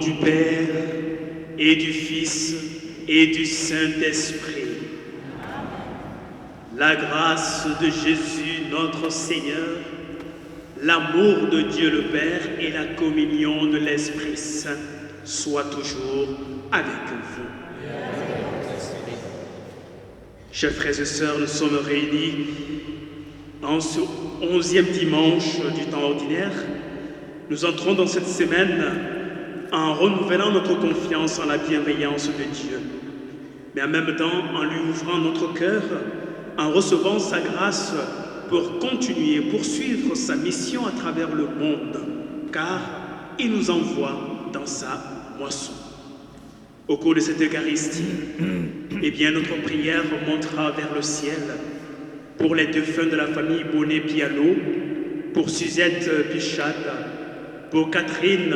du Père et du Fils et du Saint-Esprit. La grâce de Jésus notre Seigneur, l'amour de Dieu le Père et la communion de l'Esprit Saint soient toujours avec vous. Chers frères et sœurs, nous sommes réunis en ce 11e dimanche du temps ordinaire. Nous entrons dans cette semaine en renouvelant notre confiance en la bienveillance de Dieu, mais en même temps en lui ouvrant notre cœur, en recevant sa grâce pour continuer, poursuivre sa mission à travers le monde, car il nous envoie dans sa moisson. Au cours de cette Eucharistie, notre prière montera vers le ciel pour les défunts de la famille Bonnet-Piano, pour Suzette Pichade, pour Catherine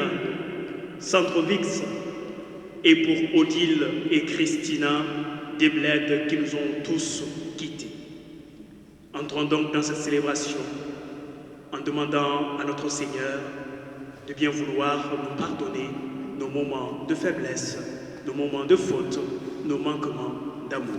Centrovix et pour Odile et Christina Desblèdes qui nous ont tous quittés. Entrons donc dans cette célébration en demandant à notre Seigneur de bien vouloir nous pardonner nos moments de faiblesse, nos moments de faute, nos manquements d'amour.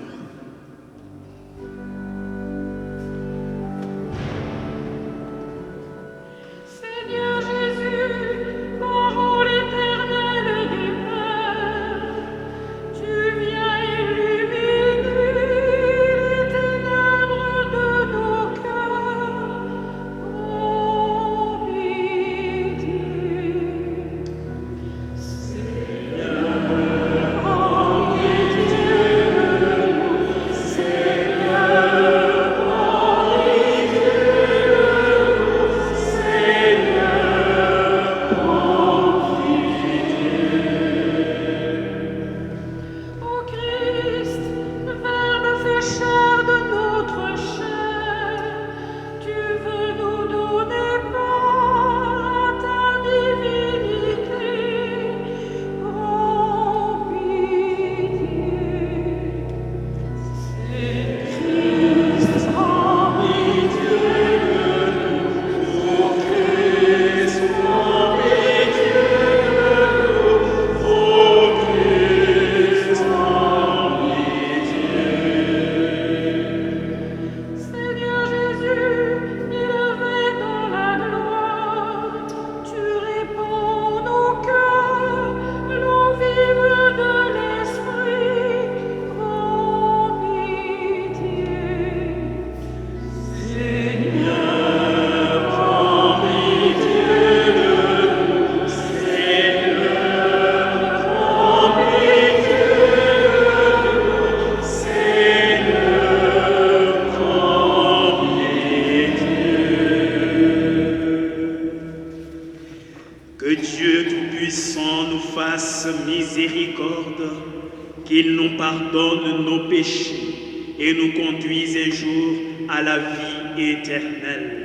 Qu'il nous pardonne nos péchés et nous conduise un jour à la vie éternelle.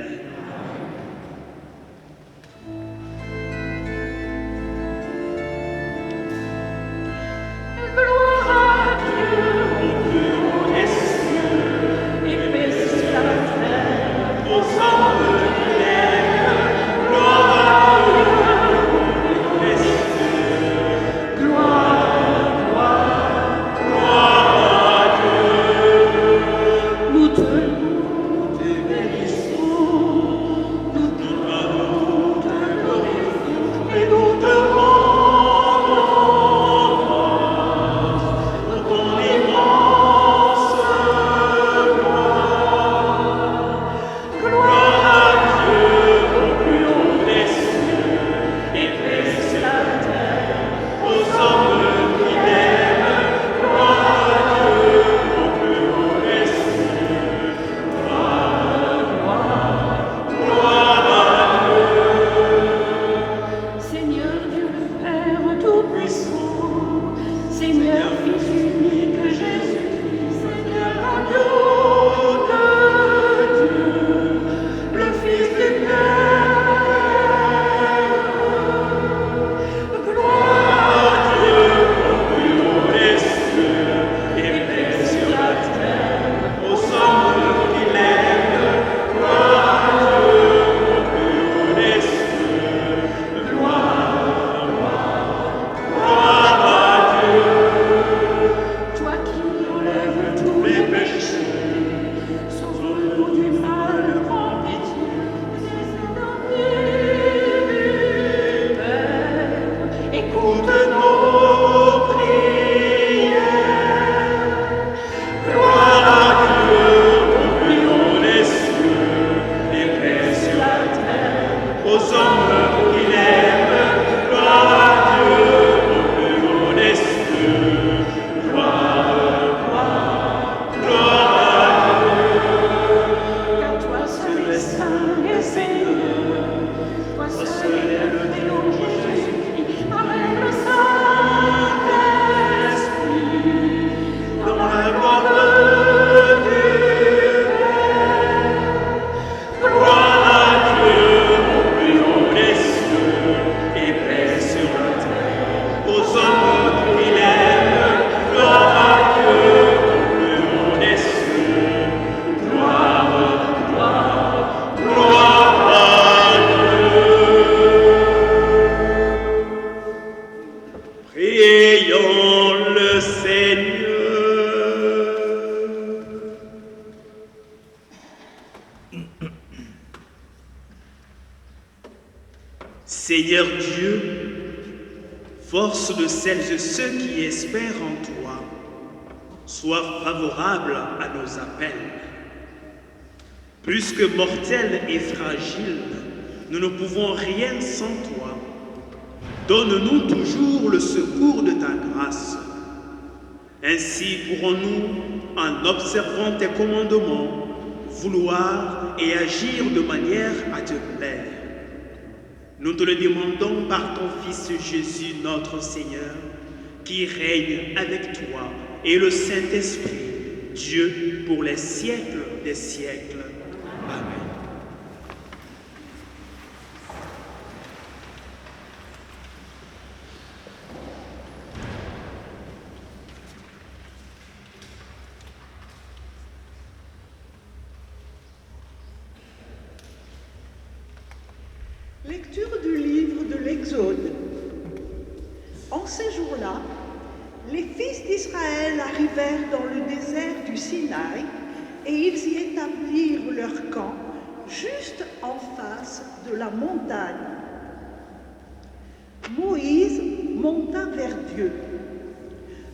Nous te bénissons. Seigneur Dieu, force de celles et ceux qui espèrent en toi, sois favorable à nos appels. Plus que mortels et fragiles, nous ne pouvons rien sans toi. Donne-nous toujours le secours de ta grâce. Ainsi pourrons-nous, en observant tes commandements, vouloir et agir de manière à te plaire. Nous te le demandons par ton Fils Jésus, notre Seigneur, qui règne avec toi et le Saint-Esprit, Dieu pour les siècles des siècles. Amen. Lecture du livre de l'Exode. En ces jours-là, les fils d'Israël arrivèrent dans le désert du Sinaï et ils y établirent leur camp juste en face de la montagne. Moïse monta vers Dieu.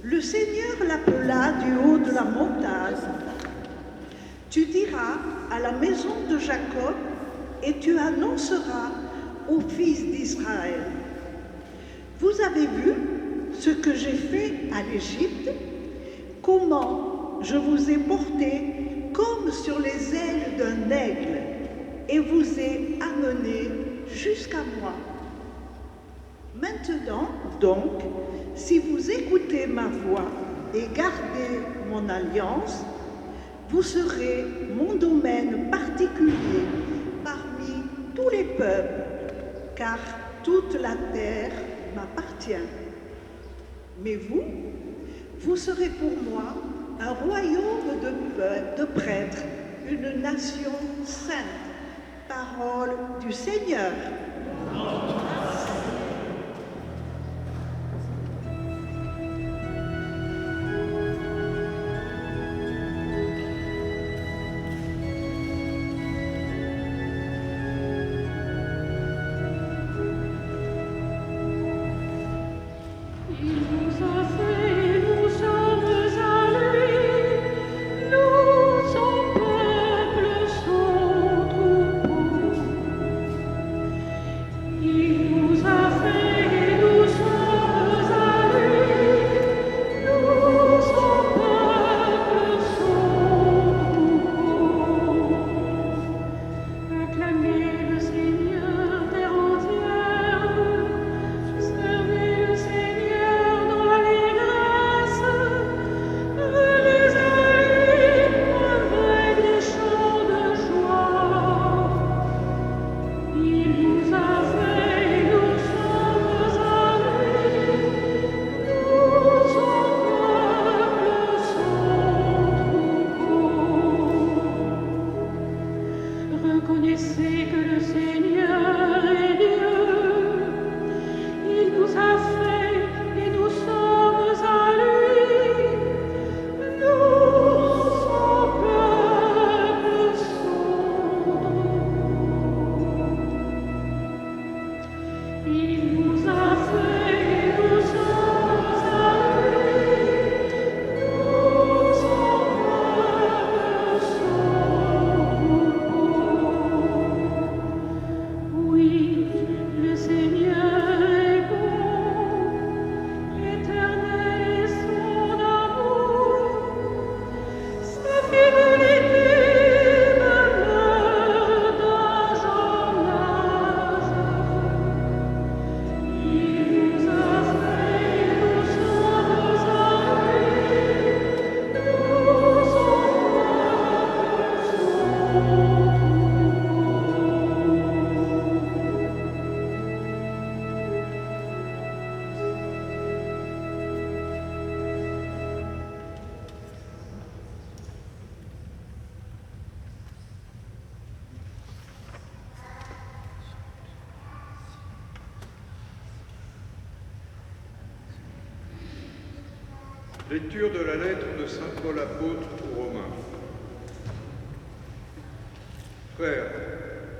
Le Seigneur l'appela du haut de la montagne. Tu diras à la maison de Jacob et tu annonceras aux fils d'Israël. Vous avez vu ce que j'ai fait à l'Égypte, comment je vous ai porté comme sur les ailes d'un aigle et vous ai amené jusqu'à moi. Maintenant, donc, si vous écoutez ma voix et gardez mon alliance, vous serez mon domaine particulier parmi tous les peuples, car toute la terre m'appartient. Mais vous, vous serez pour moi un royaume de prêtres, une nation sainte. Parole du Seigneur. Lecture de la lettre de saint Paul apôtre aux Romains. Frères,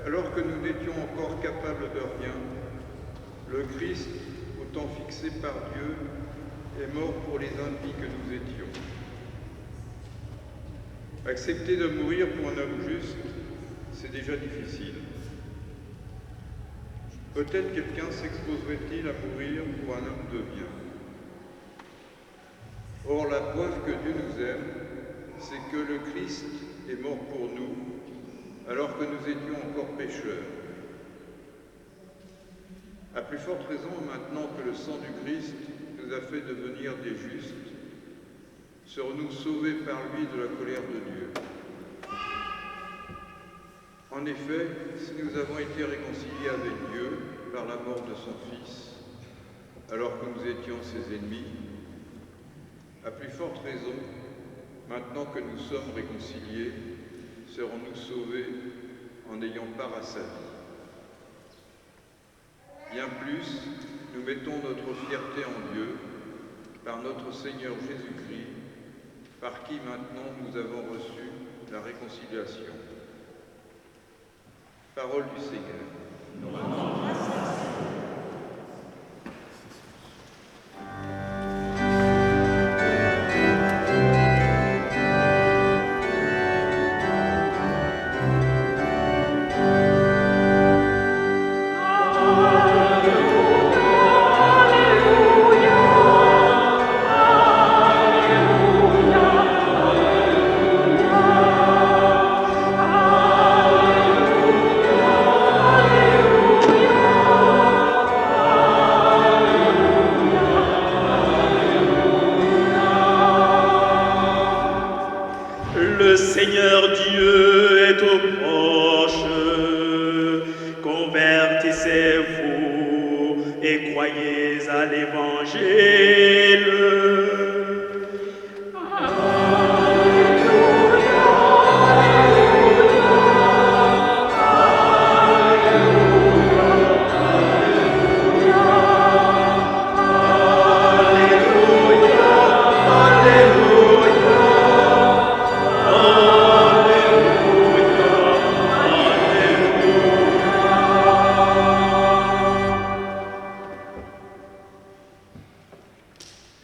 alors que nous n'étions encore capables de rien, le Christ, au temps fixé par Dieu, est mort pour les impies que nous étions. Accepter de mourir pour un homme juste, c'est déjà difficile. Peut-être quelqu'un s'exposerait-il à mourir pour un homme de bien. Or, la preuve que Dieu nous aime, c'est que le Christ est mort pour nous, alors que nous étions encore pécheurs. À plus forte raison, maintenant que le sang du Christ nous a fait devenir des justes, serons-nous sauvés par lui de la colère de Dieu. En effet, si nous avons été réconciliés avec Dieu par la mort de son Fils, alors que nous étions ses ennemis, à plus forte raison, maintenant que nous sommes réconciliés, serons-nous sauvés en ayant part à sa vie. Bien plus, nous mettons notre fierté en Dieu, par notre Seigneur Jésus-Christ, par qui maintenant nous avons reçu la réconciliation. Parole du Seigneur. Le Seigneur Dieu est au proche. Convertissez-vous et croyez à l'Évangile.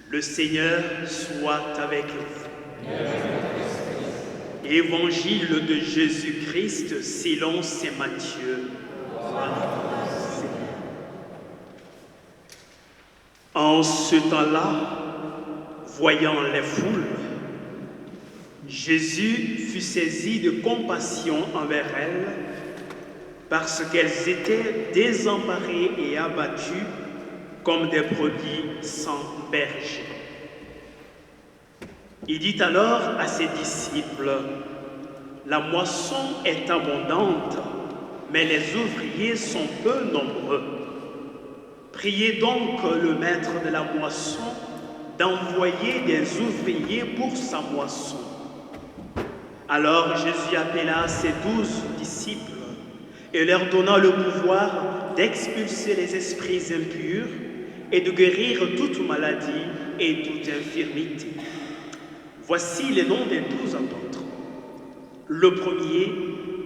Le Seigneur soit avec vous. Évangile de Jésus-Christ selon saint Matthieu. En ce temps-là, voyant les foules, Jésus fut saisi de compassion envers elles parce qu'elles étaient désemparées et abattues comme des brebis sans berger. Il dit alors à ses disciples, « La moisson est abondante, mais les ouvriers sont peu nombreux. Priez donc le maître de la moisson d'envoyer des ouvriers pour sa moisson. » Alors Jésus appela ses 12 disciples et leur donna le pouvoir d'expulser les esprits impurs et de guérir toute maladie et toute infirmité. Voici les noms des 12 apôtres. Le premier,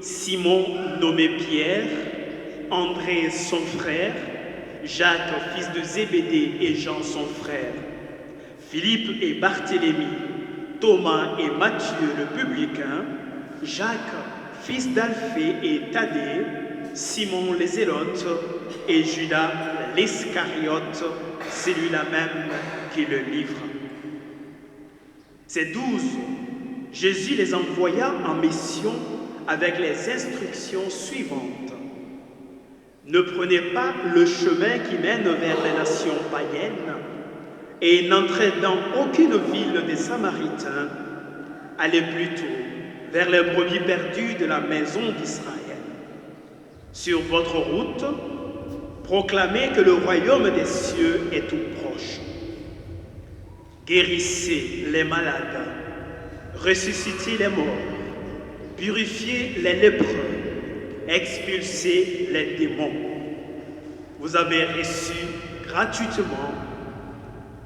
Simon nommé Pierre, André son frère, Jacques fils de Zébédée et Jean son frère, Philippe et Barthélemy, Thomas et Matthieu le publicain, Jacques fils d'Alphée et Thaddée, Simon les Zélotes et Judas l'Iscariote, celui-là même qui le livre. Ces 12, Jésus les envoya en mission avec les instructions suivantes. Ne prenez pas le chemin qui mène vers les nations païennes et n'entrez dans aucune ville des Samaritains. Allez plutôt vers les brebis perdues de la maison d'Israël. Sur votre route, proclamez que le royaume des cieux est tout proche. Guérissez les malades, ressuscitez les morts, purifiez les lépreux, expulsez les démons. Vous avez reçu gratuitement,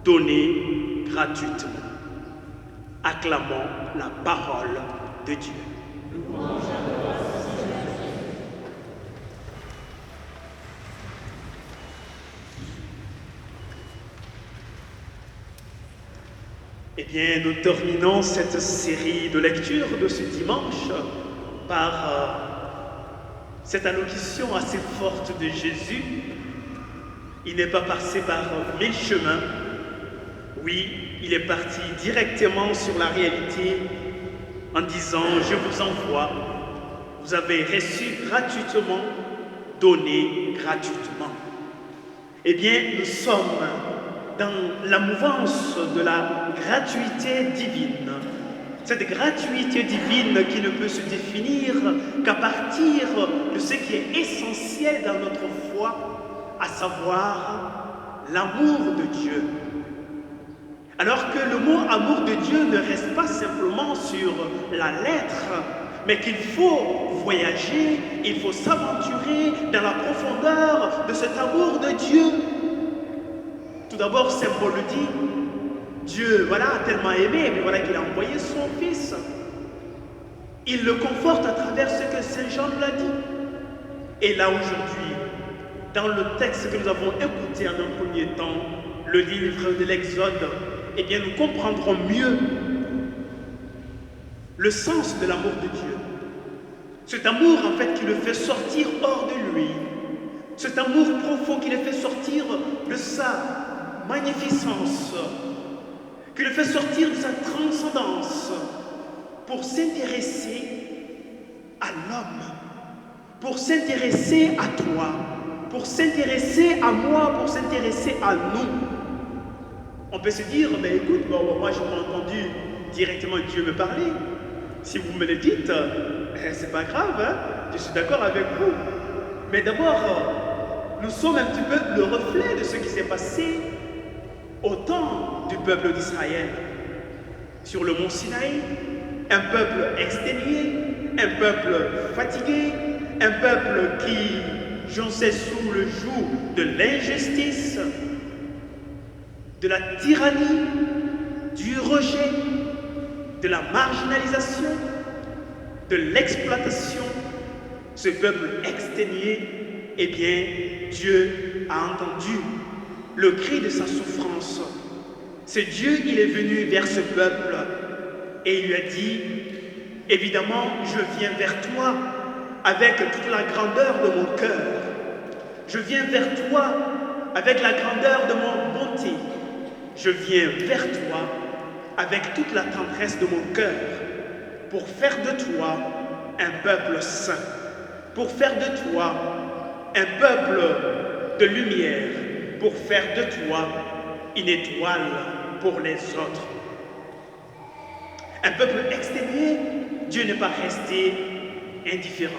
donnez gratuitement. Acclamons la parole de Dieu. bien, nous terminons cette série de lectures de ce dimanche par cette allocution assez forte de Jésus. Il n'est pas passé par 1000 chemins. Oui, il est parti directement sur la réalité en disant « Je vous envoie, vous avez reçu gratuitement, donné gratuitement ». Eh bien, nous sommes dans la mouvance de la gratuité divine. Cette gratuité divine qui ne peut se définir qu'à partir de ce qui est essentiel dans notre foi, à savoir l'amour de Dieu. Alors que le mot amour de Dieu ne reste pas simplement sur la lettre, mais qu'il faut voyager, il faut s'aventurer dans la profondeur de cet amour de Dieu. Tout d'abord, Saint Paul le dit, Dieu, voilà, a tellement aimé, mais voilà qu'il a envoyé son Fils. Il le conforte à travers ce que Saint Jean nous l'a dit. Et là, aujourd'hui, dans le texte que nous avons écouté en un premier temps, le livre de l'Exode, eh bien, nous comprendrons mieux le sens de l'amour de Dieu. Cet amour, en fait, qui le fait sortir hors de lui. Cet amour profond qui le fait sortir de sa magnificence, qui le fait sortir de sa transcendance pour s'intéresser à l'homme, pour s'intéresser à toi, pour s'intéresser à moi, pour s'intéresser à nous. On peut se dire, mais écoute, moi je n'ai pas entendu directement Dieu me parler. Si vous me le dites, c'est pas grave, hein? Je suis d'accord avec vous. Mais d'abord, nous sommes un petit peu le reflet de ce qui s'est passé au temps du peuple d'Israël. Sur le mont Sinaï, un peuple exténué, un peuple fatigué, un peuple qui jonçait sous le joug de l'injustice, de la tyrannie, du rejet, de la marginalisation, de l'exploitation. Ce peuple exténué, eh bien, Dieu a entendu le cri de sa souffrance. Ce Dieu, il est venu vers ce peuple et il lui a dit, évidemment, je viens vers toi avec toute la grandeur de mon cœur. Je viens vers toi avec la grandeur de mon bonté. Je viens vers toi avec toute la tendresse de mon cœur pour faire de toi un peuple saint, pour faire de toi un peuple de lumière, pour faire de toi une étoile pour les autres. Un peuple exténué, Dieu n'est pas resté indifférent.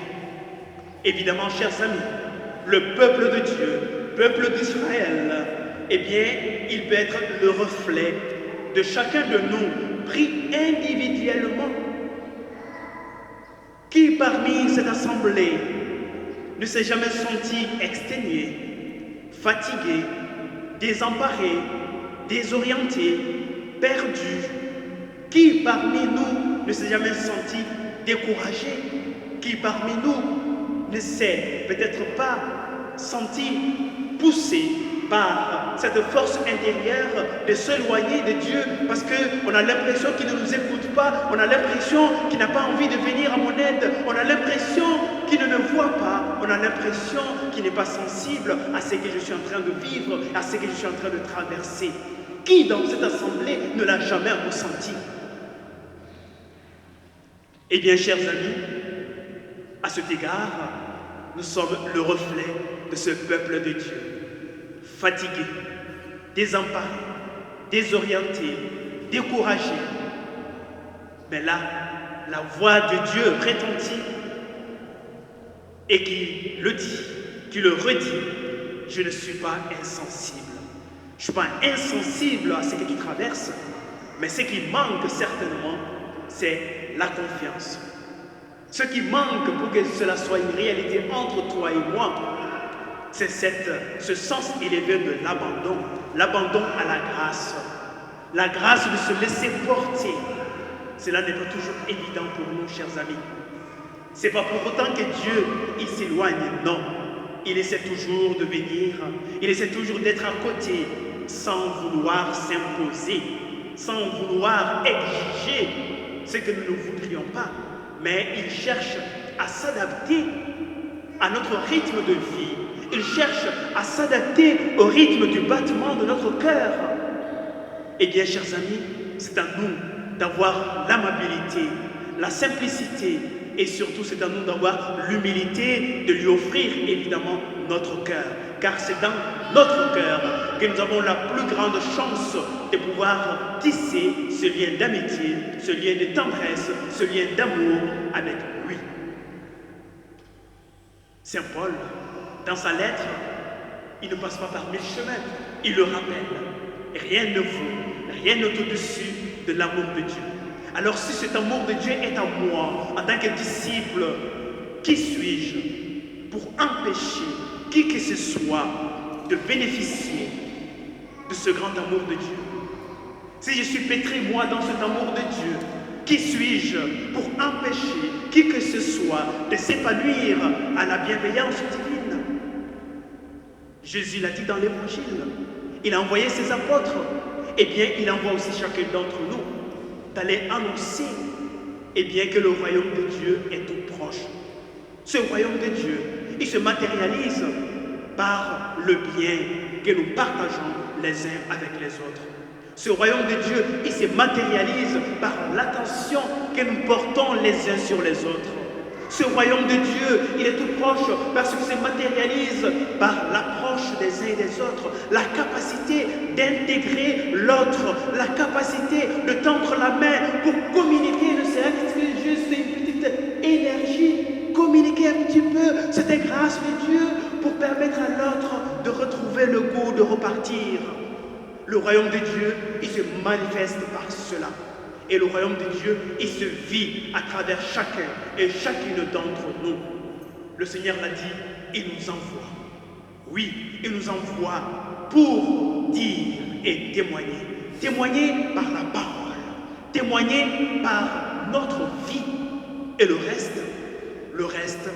Évidemment, chers amis, le peuple de Dieu, peuple d'Israël, eh bien, il peut être le reflet de chacun de nous, pris individuellement. Qui parmi cette assemblée ne s'est jamais senti exténué, fatigué, désemparé, désorienté, perdu? Qui parmi nous ne s'est jamais senti découragé? Qui parmi nous ne s'est peut-être pas senti poussé par cette force intérieure de s'éloigner de Dieu parce qu'on a l'impression qu'il ne nous écoute pas, on a l'impression qu'il n'a pas envie de venir à mon aide, on a l'impression qu'il ne me voit pas, on a l'impression qu'il n'est pas sensible à ce que je suis en train de vivre, à ce que je suis en train de traverser. Qui dans cette assemblée ne l'a jamais ressenti? Eh bien, chers amis, à cet égard, nous sommes le reflet de ce peuple de Dieu. Fatigué, désemparé, désorienté, découragé. Mais là, la voix de Dieu retentit et qui le dit, qui le redit, je ne suis pas insensible. Je ne suis pas insensible à ce que tu traverses, mais ce qui manque certainement, c'est la confiance. Ce qui manque pour que cela soit une réalité entre toi et moi, c'est ce sens élevé de l'abandon, l'abandon à la grâce de se laisser porter. Cela n'est pas toujours évident pour nous, chers amis. Ce n'est pas pour autant que Dieu, il s'éloigne, non. Il essaie toujours de venir, il essaie toujours d'être à côté, sans vouloir s'imposer. sans vouloir exiger ce que nous ne voudrions pas, mais il cherche à s'adapter à notre rythme de vie. Il cherche à s'adapter au rythme du battement de notre cœur. Eh bien, chers amis, c'est à nous d'avoir l'amabilité, la simplicité et surtout c'est à nous d'avoir l'humilité de lui offrir évidemment notre cœur. Car c'est dans notre cœur que nous avons la plus grande chance de pouvoir tisser ce lien d'amitié, ce lien de tendresse, ce lien d'amour avec lui. Saint Paul, dans sa lettre, il ne passe pas par mille chemins, il le rappelle. Rien ne vaut, rien n'est au-dessus de l'amour de Dieu. Alors si cet amour de Dieu est en moi, en tant que disciple, qui suis-je pour empêcher qui que ce soit de bénéficier de ce grand amour de Dieu? Si je suis pétri, moi, dans cet amour de Dieu, qui suis-je pour empêcher qui que ce soit de s'épanouir à la bienveillance divine? Jésus l'a dit dans l'Évangile. Il a envoyé ses apôtres. Eh bien, il envoie aussi chacun d'entre nous d'aller annoncer que le royaume de Dieu est tout proche. Ce royaume de Dieu, il se matérialise par le bien que nous partageons les uns avec les autres. Ce royaume de Dieu, il se matérialise par l'attention que nous portons les uns sur les autres. Ce royaume de Dieu, il est tout proche parce qu'il se matérialise par l'approche des uns et des autres, la capacité d'intégrer l'autre, la capacité de tendre la main pour communiquer, ne serait-ce que juste une petite énergie, communiquer un petit peu cette grâce de Dieu pour permettre à l'autre de retrouver le goût de repartir. Le royaume de Dieu, il se manifeste par cela. Et le royaume de Dieu, il se vit à travers chacun et chacune d'entre nous. Le Seigneur l'a dit, il nous envoie. Oui, il nous envoie pour dire et témoigner. Témoigner par la parole. Témoigner par notre vie. Et le reste,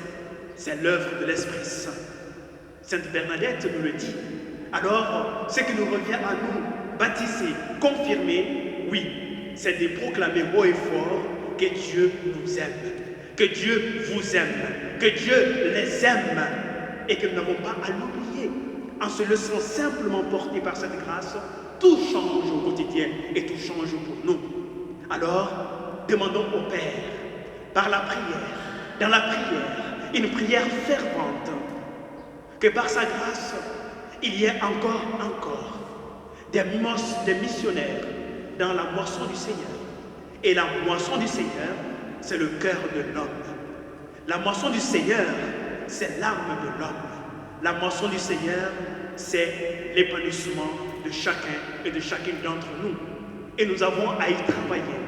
c'est l'œuvre de l'Esprit Saint. Sainte Bernadette nous le dit. Alors, ce qui nous revient à nous, baptiser, confirmer, oui, c'est de proclamer haut et fort que Dieu nous aime, que Dieu vous aime, que Dieu les aime et que nous n'avons pas à l'oublier. En se laissant simplement porter par cette grâce, tout change au quotidien et tout change pour nous. Alors, demandons au Père, par la prière, dans la prière, une prière fervente, que par sa grâce, il y ait encore des missionnaires dans la moisson du Seigneur. Et la moisson du Seigneur, c'est le cœur de l'homme. La moisson du Seigneur, c'est l'âme de l'homme. La moisson du Seigneur, c'est l'épanouissement de chacun et de chacune d'entre nous. Et nous avons à y travailler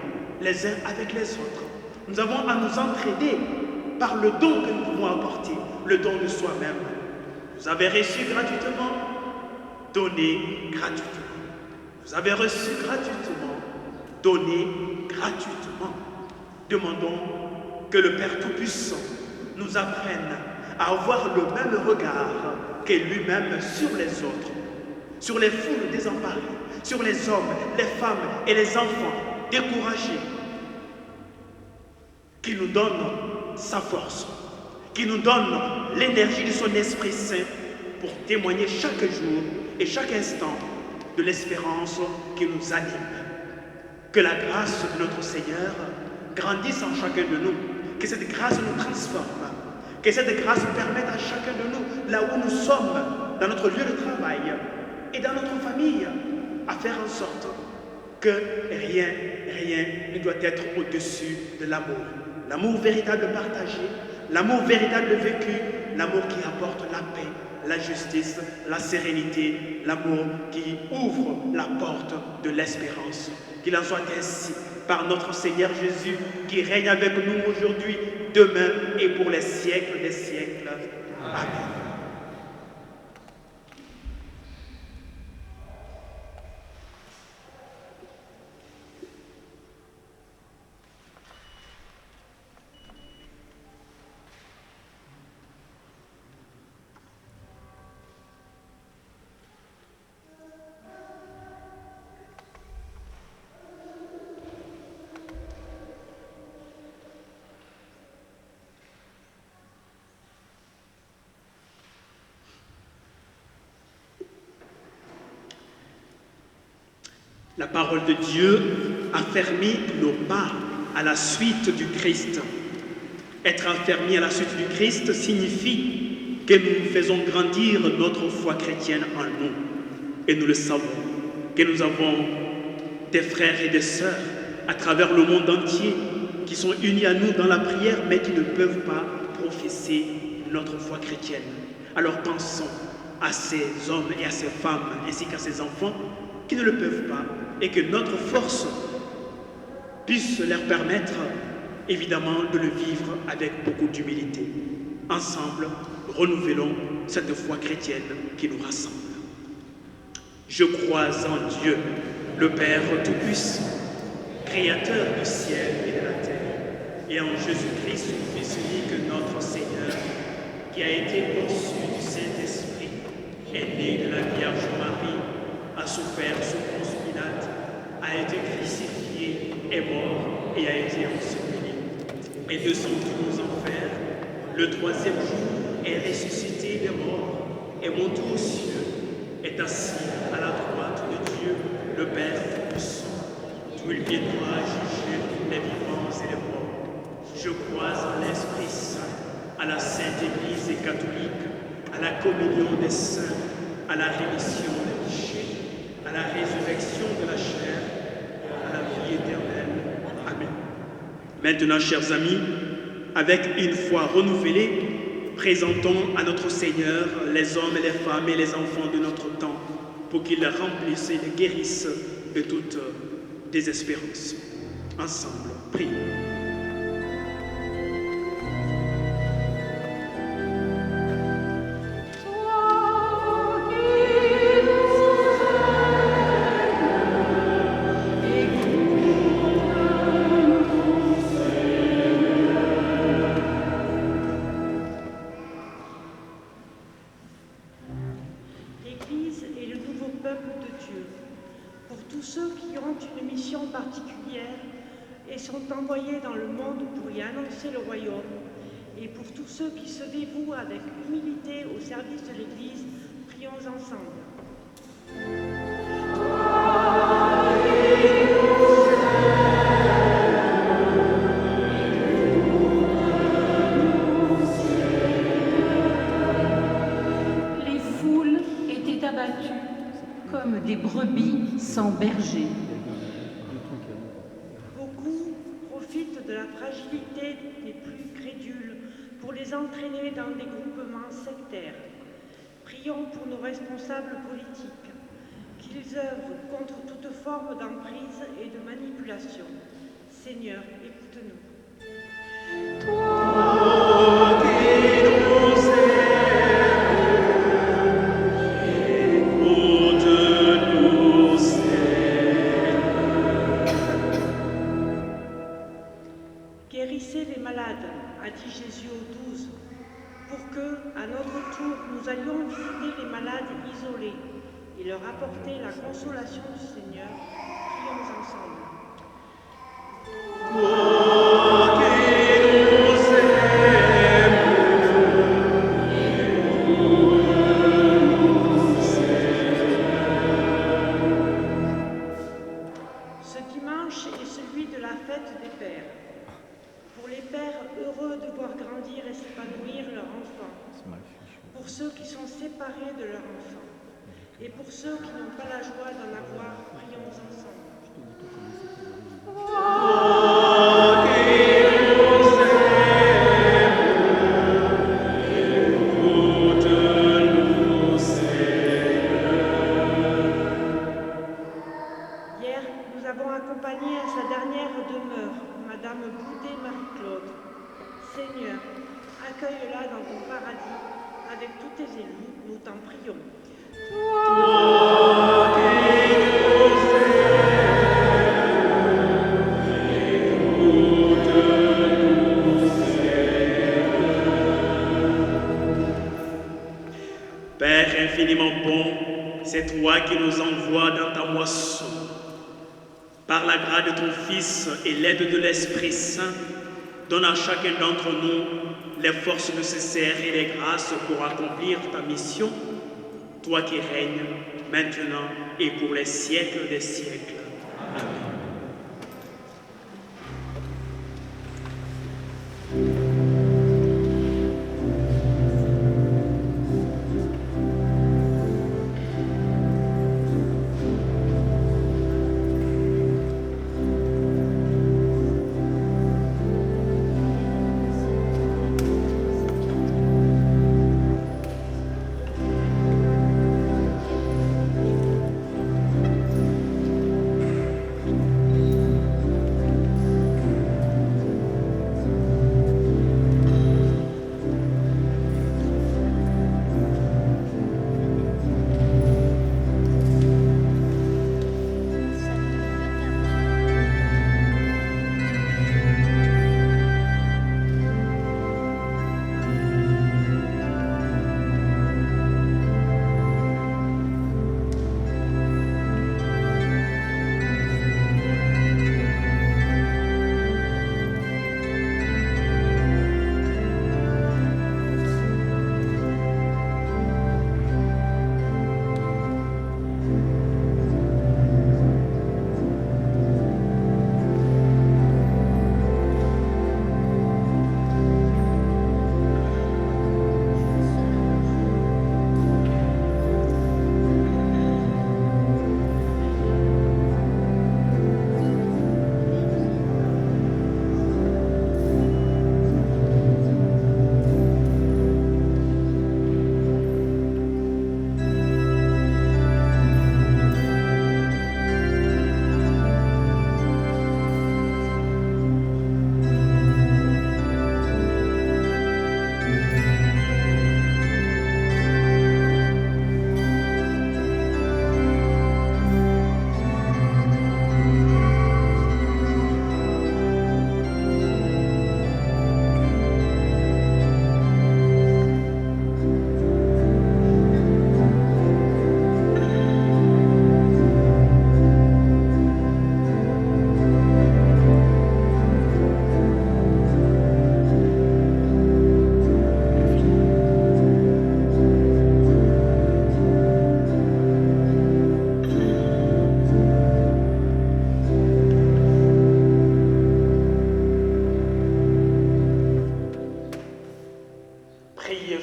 les uns avec les autres. Nous avons à nous entraider par le don que nous pouvons apporter, le don de soi-même. Vous avez reçu gratuitement, donnez gratuitement. Vous avez reçu gratuitement, donnez gratuitement. Demandons que le Père Tout-Puissant nous apprenne à avoir le même regard que lui-même sur les autres, sur les foules désemparées, sur les hommes, les femmes et les enfants découragés, qu'il nous donne sa force, qu'il nous donne l'énergie de son Esprit Saint pour témoigner chaque jour et chaque instant de l'espérance qui nous anime. Que la grâce de notre Seigneur grandisse en chacun de nous, que cette grâce nous transforme, que cette grâce permette à chacun de nous, là où nous sommes, dans notre lieu de travail et dans notre famille, à faire en sorte que rien ne doit être au-dessus de l'amour. L'amour véritable partagé, l'amour véritable vécu, l'amour qui apporte la paix, la justice, la sérénité, l'amour qui ouvre la porte de l'espérance. Qu'il en soit ainsi par notre Seigneur Jésus qui règne avec nous aujourd'hui, demain et pour les siècles des siècles. Amen. La parole de Dieu affermit nos pas à la suite du Christ. Être affermi à la suite du Christ signifie que nous faisons grandir notre foi chrétienne en nous. Et nous le savons, que nous avons des frères et des sœurs à travers le monde entier qui sont unis à nous dans la prière, mais qui ne peuvent pas professer notre foi chrétienne. Alors pensons à ces hommes et à ces femmes, ainsi qu'à ces enfants qui ne le peuvent pas, et que notre force puisse leur permettre, évidemment, de le vivre avec beaucoup d'humilité. Ensemble, renouvelons cette foi chrétienne qui nous rassemble. Je crois en Dieu, le Père Tout-Puissant, Créateur du ciel et de la terre, et en Jésus-Christ, son Fils unique, notre Seigneur, qui a été conçu du Saint-Esprit, est né de la Vierge Marie, a souffert sous Ponce Pilate, a été crucifié, est mort et a été enseveli, est descendu aux enfers, le troisième jour est ressuscité des morts, est monté aux cieux, est assis à la droite de Dieu, le Père Tout-Puissant, d'où il viendra juger les vivants et les morts. Je crois en l'Esprit Saint, à la Sainte Église catholique, à la communion des saints, à la rémission des péchés, à la résurrection de la chair, à la vie éternelle. Amen. Maintenant, chers amis, avec une foi renouvelée, présentons à notre Seigneur les hommes et les femmes et les enfants de notre temps pour qu'ils les remplissent et les guérissent de toute désespérance. Ensemble, prions. L'Église est le nouveau peuple de Dieu. Pour tous ceux qui ont une mission particulière et sont envoyés dans le monde pour y annoncer le royaume, et pour tous ceux qui se dévouent avec humilité au service de l'Église, prions ensemble. Les foules étaient abattues comme des brebis sans berger. Beaucoup profitent de la fragilité des plus crédules pour les entraîner dans des groupements sectaires. Prions pour nos responsables politiques, qu'ils œuvrent contre toute forme d'emprise et de manipulation. Seigneur, écoute-nous. Guérissez les malades, a dit Jésus aux 12, pour que, à notre tour, nous allions visiter les malades isolés et leur apporter la consolation du Seigneur. Prions ensemble. Ce dimanche est celui de la fête des pères. Pour les pères heureux de voir grandir et s'épanouir leur enfant, pour ceux qui sont séparés de leur enfant, et pour ceux qui n'ont pas la joie d'en avoir, prions ensemble. Hier, nous avons accompagné à sa dernière demeure, Madame Boudet Marie-Claude. Seigneur, accueille-la dans ton paradis avec tous tes élus, nous t'en prions. Père infiniment bon, c'est toi qui nous envoies dans ta moisson. Par la grâce de ton Fils et l'aide de l'Esprit Saint, donne à chacun d'entre nous les forces nécessaires et les grâces pour accomplir ta mission, toi qui règnes maintenant et pour les siècles des siècles.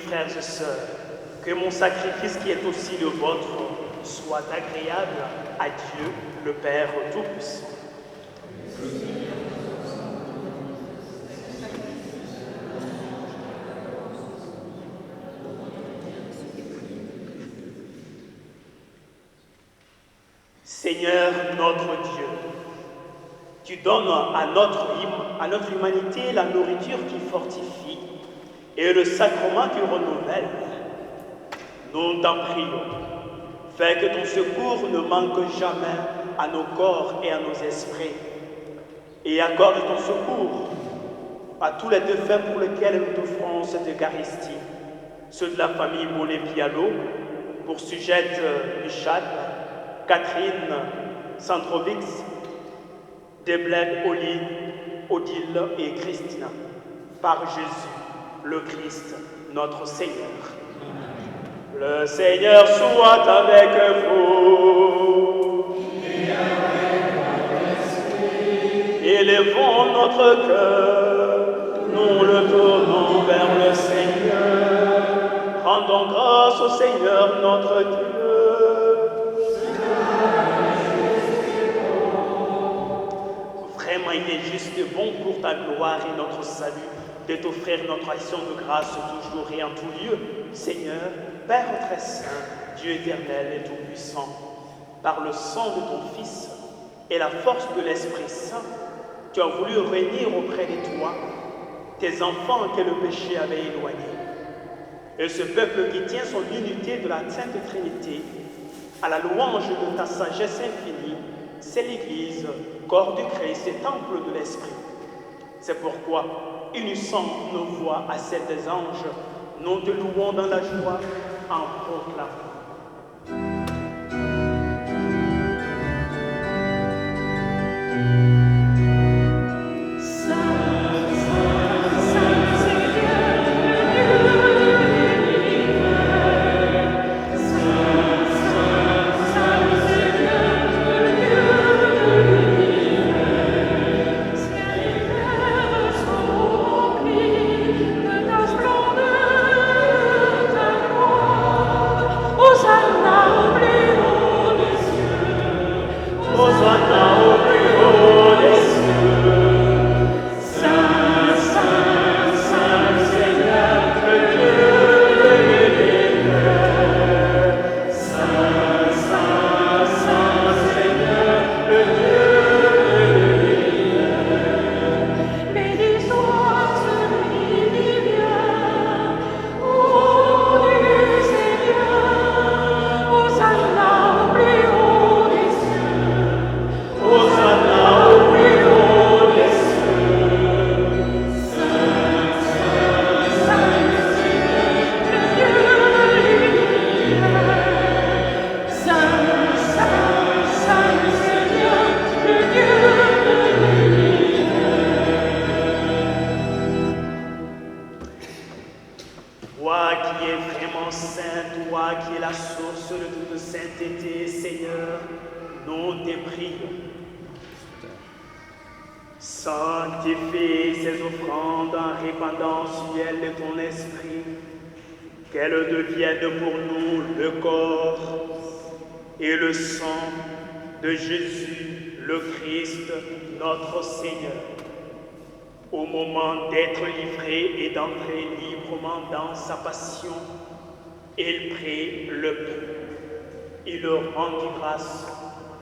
frères et sœurs, que mon sacrifice qui est aussi le vôtre soit agréable à Dieu, le Père Tout-Puissant. Seigneur notre Dieu, tu donnes à notre humanité la nourriture qui fortifie et le sacrement qui renouvelle. Nous t'en prions, fais que ton secours ne manque jamais à nos corps et à nos esprits, et accorde ton secours à tous les défunts pour lesquels nous t'offrons cette Eucharistie, ceux de la famille Bollé-Pialot, pour Sujette Michal, Catherine Sandrovix, Debled Oli, Odile et Christina, par Jésus, le Christ, notre Seigneur. Le Seigneur soit avec vous. Et avec votre esprit. Élevons notre cœur, nous le tournons vers le Seigneur. Rendons grâce au Seigneur notre Dieu. Vraiment, il est juste bon pour ta gloire et notre salut de t'offrir notre action de grâce toujours et en tout lieu. Seigneur, Père très saint, Dieu éternel et tout-puissant, par le sang de ton Fils et la force de l'Esprit Saint, tu as voulu réunir auprès de toi tes enfants que le péché avait éloignés. Et ce peuple qui tient son unité de la Sainte Trinité, à la louange de ta sagesse infinie, c'est l'Église, corps du Christ et temple de l'Esprit. C'est pourquoi, unissant nos voix à celles des anges, nous te louons dans la joie en proclamant. Saint, qui es vraiment saint, toi qui es la source de toute sainteté, Seigneur, nous te prions. Sanctifie ces offrandes en répandant sur elles de ton esprit, qu'elles deviennent pour nous le corps et le sang de Jésus, le Christ, notre Seigneur. Au moment d'être livré et d'entrer librement dans sa passion, il prit le pain. Il le rendit grâce,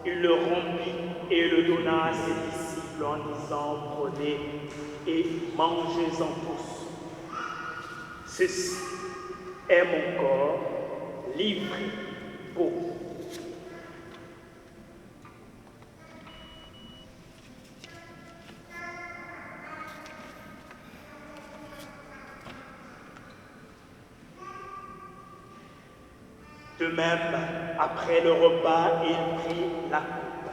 il le rompit et le donna à ses disciples en disant, prenez et mangez-en tous. Ceci est mon corps livré pour vous. De même, après le repas, il prit la coupe.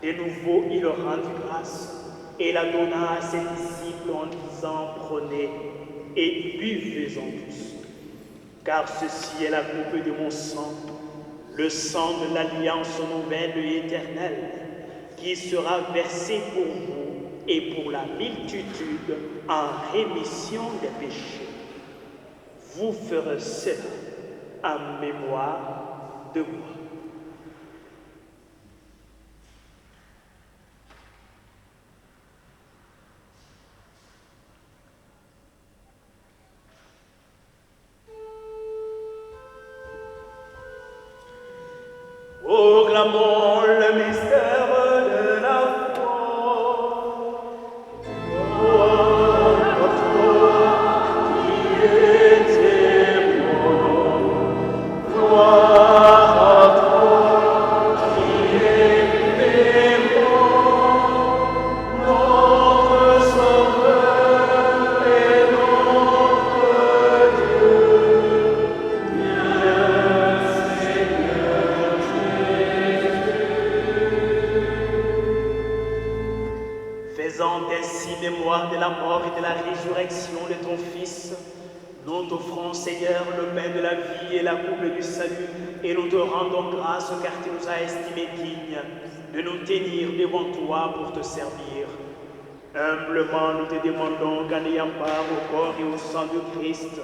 De nouveau, il rendit grâce et la donna à ses disciples en disant, prenez et buvez-en tous. Car ceci est la coupe de mon sang, le sang de l'alliance nouvelle et éternelle, qui sera versé pour vous et pour la multitude en rémission des péchés. Vous ferez cela en mémoire de moi. Proclamons le mystère de la foi. Toi qui étais mort, gloire à toi qui es mort, notre Sauveur et notre Dieu. Viens, Seigneur Jésus. Faisant ainsi mémoire de la mort et de la résurrection de ton Fils, nous t'offrons, Seigneur, le pain de la vie et la coupe du salut, et nous te rendons grâce car tu nous as estimés dignes de nous tenir devant toi pour te servir. Humblement, nous te demandons qu'en ayant part au corps et au sang du Christ,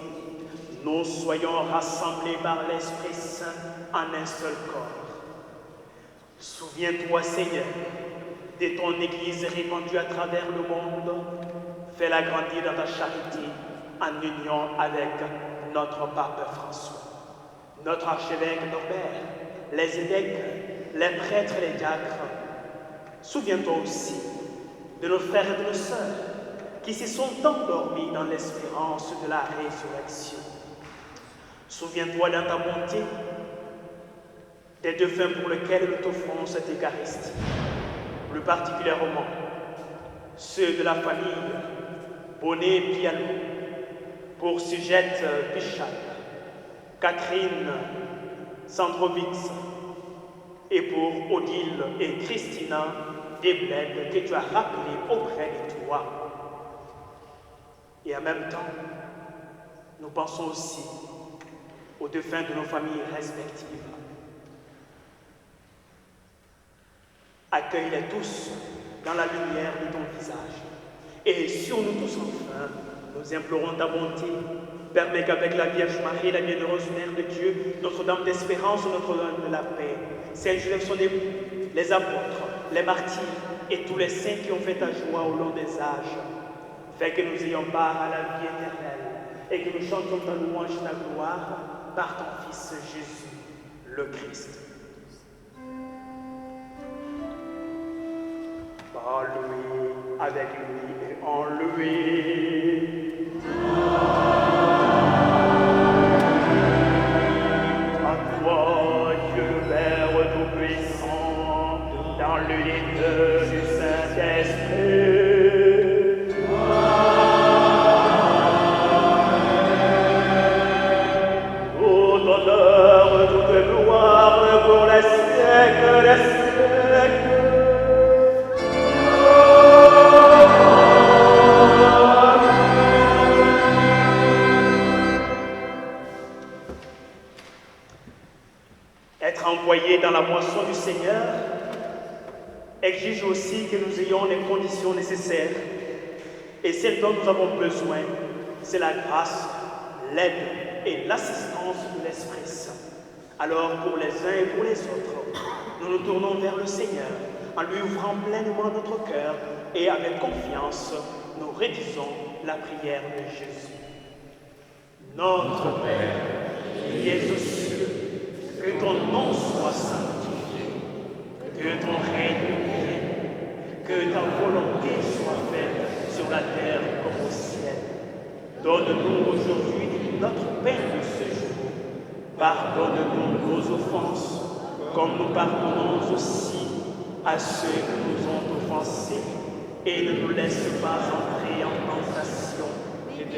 nous soyons rassemblés par l'Esprit Saint en un seul corps. Souviens-toi, Seigneur, de ton Église répandue à travers le monde. Fais-la grandir dans ta charité, en union avec notre pape François, notre archevêque Norbert, les évêques, les prêtres et les diacres. Souviens-toi aussi de nos frères et de nos sœurs qui se sont endormis dans l'espérance de la résurrection. Souviens-toi dans ta bonté des défunts pour lesquels nous t'offrons cette Eucharistie, plus particulièrement ceux de la famille Bonnet Piano, pour Sujette Pichard, Catherine Sandrovix, et pour Odile et Christina Desblèdes que tu as rappelés auprès de toi. Et en même temps, nous pensons aussi aux défunts de nos familles respectives. Accueille-les tous dans la lumière de ton visage. Et sur nous tous enfin, nous implorons ta bonté. Permets qu'avec la Vierge Marie, la bienheureuse Mère de Dieu, Notre-Dame d'Espérance, Notre-Dame de la Paix, Saint Joseph son époux, les apôtres, les martyrs et tous les saints qui ont fait ta joie au long des âges, fais que nous ayons part à la vie éternelle et que nous chantions ta louange et ta gloire par ton Fils Jésus, le Christ. Par lui, avec lui et en lui. À toi, Dieu le Père Tout-Puissant, dans l'unité du Saint-Esprit. Tout honneur, toute gloire pour les siècles des siècles. envoyés dans la moisson du Seigneur, exige aussi que nous ayons les conditions nécessaires. Et celle dont nous avons besoin, c'est la grâce, l'aide et l'assistance de l'Esprit Saint. Alors pour les uns et pour les autres, nous nous tournons vers le Seigneur en lui ouvrant pleinement notre cœur et avec confiance, nous rédigeons la prière de Jésus. Notre Père, qui es aux cieux, que ton nom soit sanctifié, que ton règne vienne, que ta volonté soit faite sur la terre comme au ciel. Donne-nous aujourd'hui notre pain de ce jour. Pardonne-nous nos offenses, comme nous pardonnons aussi à ceux qui nous ont offensés. Et ne nous laisse pas entrer en tentation,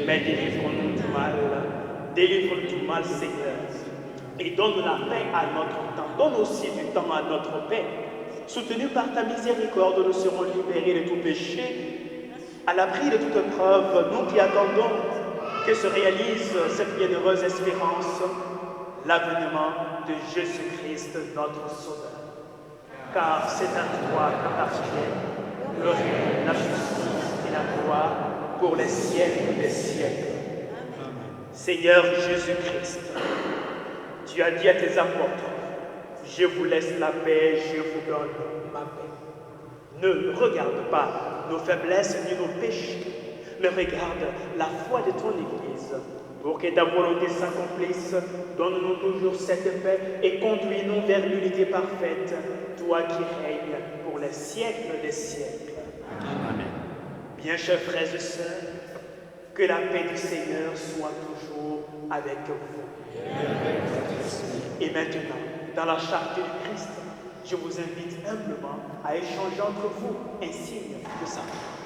mais délivre-nous du mal. Délivre-nous du mal, Seigneur. Et donne la paix à notre temps. Donne aussi du temps à notre paix. Soutenus par ta miséricorde, nous serons libérés de tout péché. À l'abri de toute preuve, nous qui attendons que se réalise cette bienheureuse espérance, l'avènement de Jésus-Christ, notre Sauveur. Car c'est à toi qu'appartiennent le règne, la justice et la gloire pour les siècles des siècles. Seigneur Jésus-Christ, tu as dit à tes apôtres, je vous laisse la paix, je vous donne ma paix. Ne regarde pas nos faiblesses ni nos péchés, mais regarde la foi de ton Église. Pour que ta volonté s'accomplisse, donne-nous toujours cette paix et conduis-nous vers l'unité parfaite, toi qui règnes pour les siècles des siècles. Amen. Bien chers frères et sœurs, que la paix du Seigneur soit toujours avec vous. Et maintenant, dans la charité du Christ, je vous invite humblement à échanger entre vous un signe de sa paix.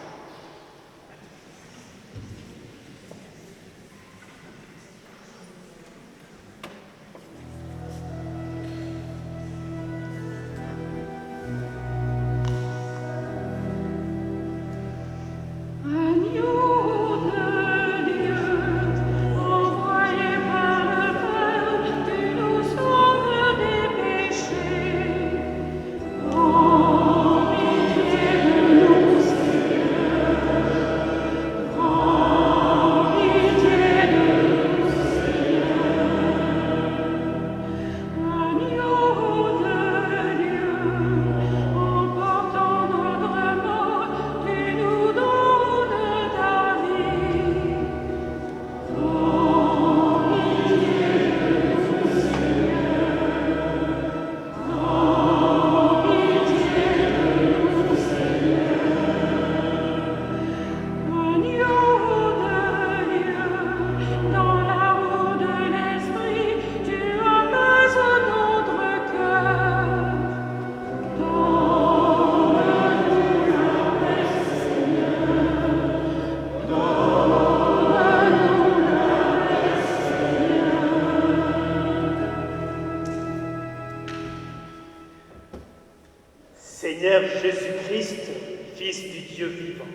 Seigneur Jésus-Christ, Fils du Dieu vivant,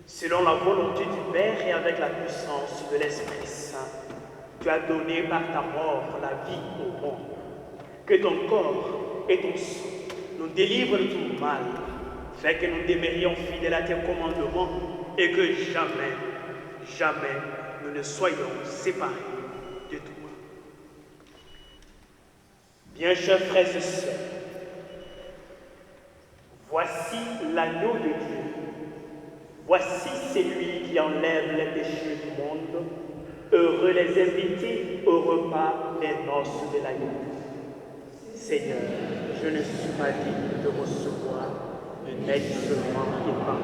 selon la volonté du Père et avec la puissance de l'Esprit Saint, tu as donné par ta mort la vie au monde. Que ton corps et ton sang nous délivrent de tout mal, fait que nous demeurions fidèles à tes commandements et que jamais, jamais nous ne soyons séparés de toi. Bien chers frères et sœurs, voici l'agneau de Dieu. Voici celui qui enlève les péchés du monde. Heureux les invités au repas des noces de l'agneau. Seigneur, je ne suis pas digne de recevoir, mais seulement et par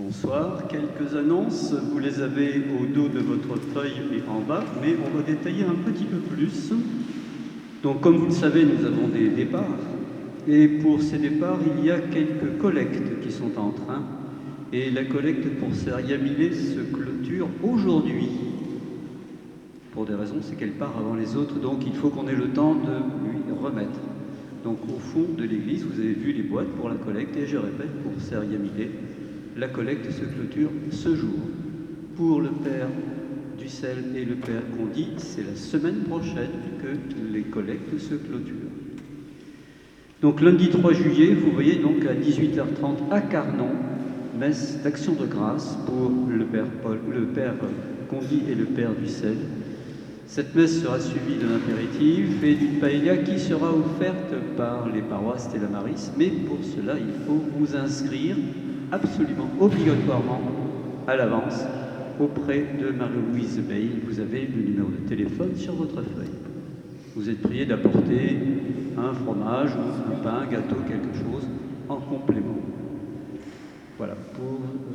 Bonsoir. Quelques annonces, vous les avez au dos de votre feuille et en bas, mais on va détailler un petit peu plus. Donc, comme vous le savez, nous avons des départs. Et pour ces départs, il y a quelques collectes qui sont en train. Et la collecte pour Seriamilé se clôture aujourd'hui. Pour des raisons, c'est qu'elle part avant les autres, donc il faut qu'on ait le temps de lui remettre. Donc au fond de l'église, vous avez vu les boîtes pour la collecte, et je répète, pour Seriamilé, la collecte se clôture ce jour. Pour le Père Dussel et le Père Condy, c'est la semaine prochaine que les collectes se clôturent. Donc lundi 3 juillet, vous voyez donc à 18h30 à Carnon, messe d'action de grâce pour le Père Condy et le Père Dussel. Cette messe sera suivie d'un apéritif et d'une paella qui sera offerte par les paroisses Stella Maris. Mais pour cela, il faut vous inscrire absolument, obligatoirement, à l'avance, auprès de Marie-Louise Bay. Vous avez le numéro de téléphone sur votre feuille. Vous êtes prié d'apporter un fromage, ou un pain, un gâteau, quelque chose en complément. Voilà,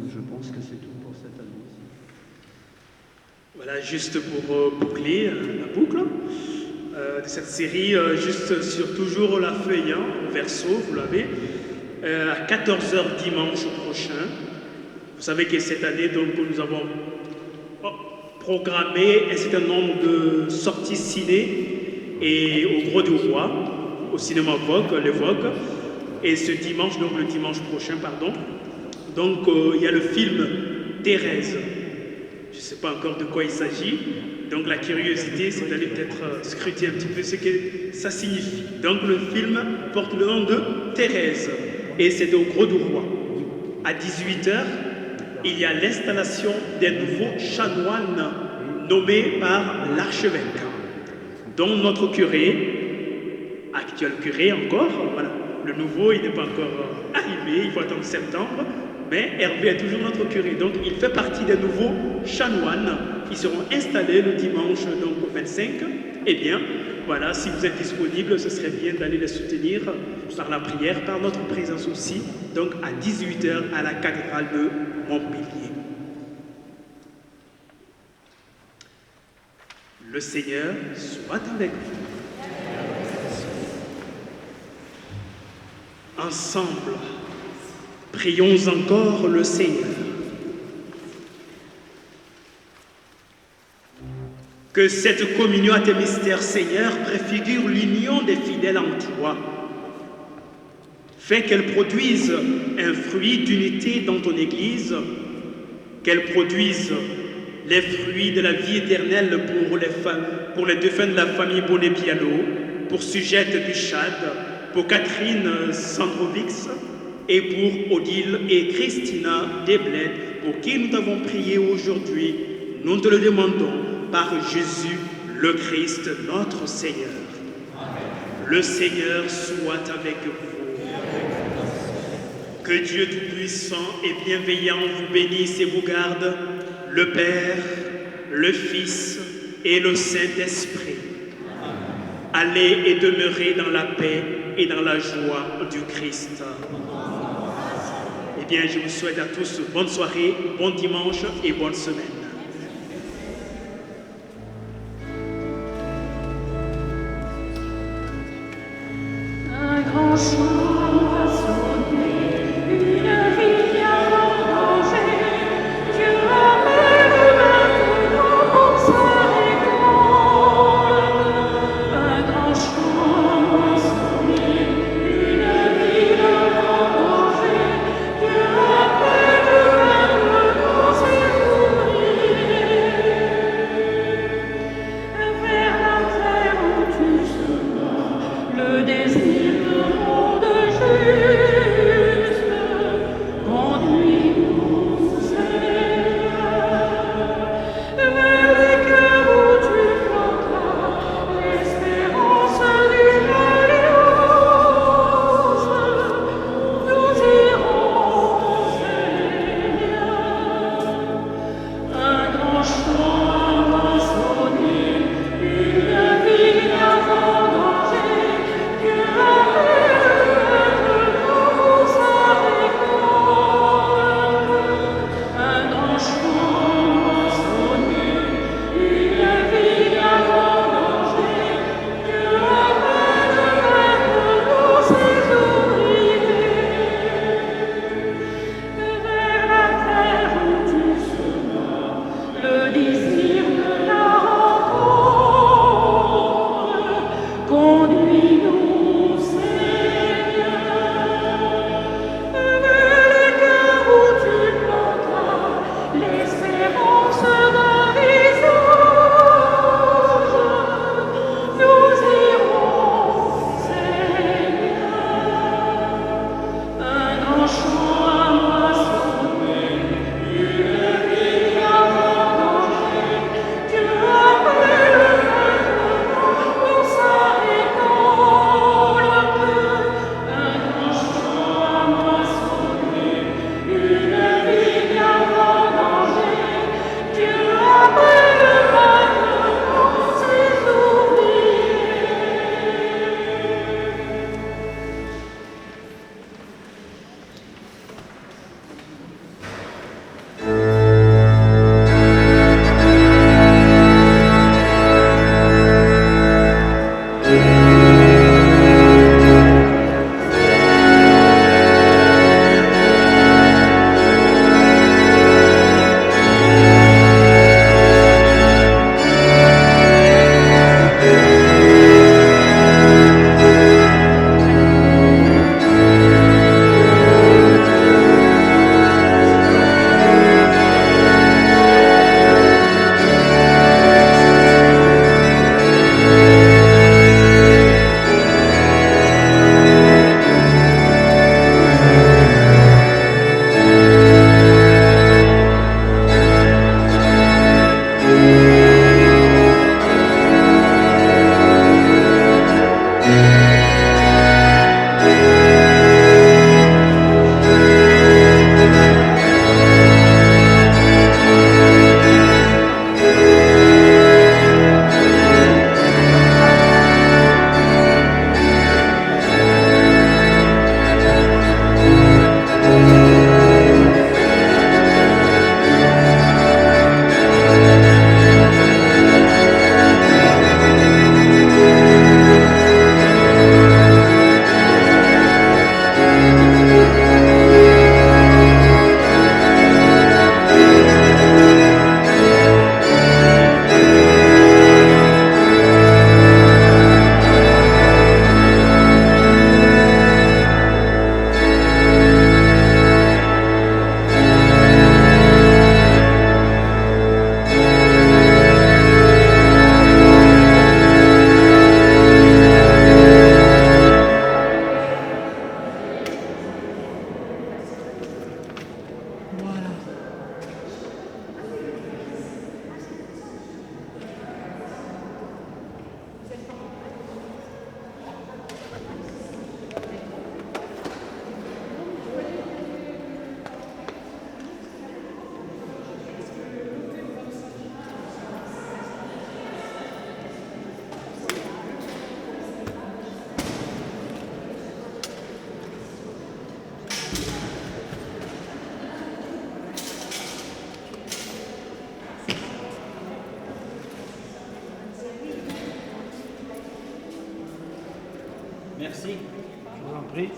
je pense que c'est tout pour cette annonce. Voilà, juste pour boucler la boucle de cette série, juste sur toujours la feuille 1, au verso, vous l'avez, à 14h dimanche prochain. Vous savez que cette année, donc, nous avons programmé un certain nombre de sorties ciné et au Gros du Roi, au cinéma Vogue, les Vogue. Et ce dimanche, donc le dimanche prochain, pardon, donc il y a le film Thérèse. Je ne sais pas encore de quoi il s'agit. Donc la curiosité, c'est d'aller peut-être scruter un petit peu ce que ça signifie. Donc le film porte le nom de Thérèse et c'est au Gros du Roi. À 18h, il y a l'installation des nouveaux chanoines nommés par l'archevêque, dont notre curé, actuel curé encore, voilà. Le nouveau, il n'est pas encore arrivé, il faut attendre septembre. Mais Hervé est toujours notre curé, donc il fait partie des nouveaux chanoines qui seront installés le dimanche, donc au 25. Eh bien, voilà, si vous êtes disponible, ce serait bien d'aller les soutenir par la prière, par notre présence aussi, donc à 18h à la cathédrale de Montpellier. Le Seigneur soit avec vous. Ensemble, prions encore le Seigneur. Que cette communion à tes mystères, Seigneur, préfigure l'union des fidèles en toi. Fais qu'elle produise un fruit d'unité dans ton Église, qu'elle produise les fruits de la vie éternelle pour les défunts de la famille Bonnet-Piano, pour Sujette du Chad, pour Catherine Sandrovix, et pour Odile et Christina Desbled, pour qui nous avons prié aujourd'hui. Nous te le demandons par Jésus le Christ, notre Seigneur. Amen. Le Seigneur soit avec vous. Que Dieu Tout-Puissant et bienveillant vous bénisse et vous garde, le Père, le Fils et le Saint-Esprit. Allez et demeurez dans la paix et dans la joie du Christ. Eh bien, je vous souhaite à tous bonne soirée, bon dimanche et bonne semaine. Un grand chant va sonner, une vie a rangé. Dieu appelle maintenant pour sa récolte. Un grand chant va sonner, une vie a rangé. Dieu appelle maintenant ses ouvriers. Vers la terre où tu seras, le désir de monde Merci. Je vous en prie.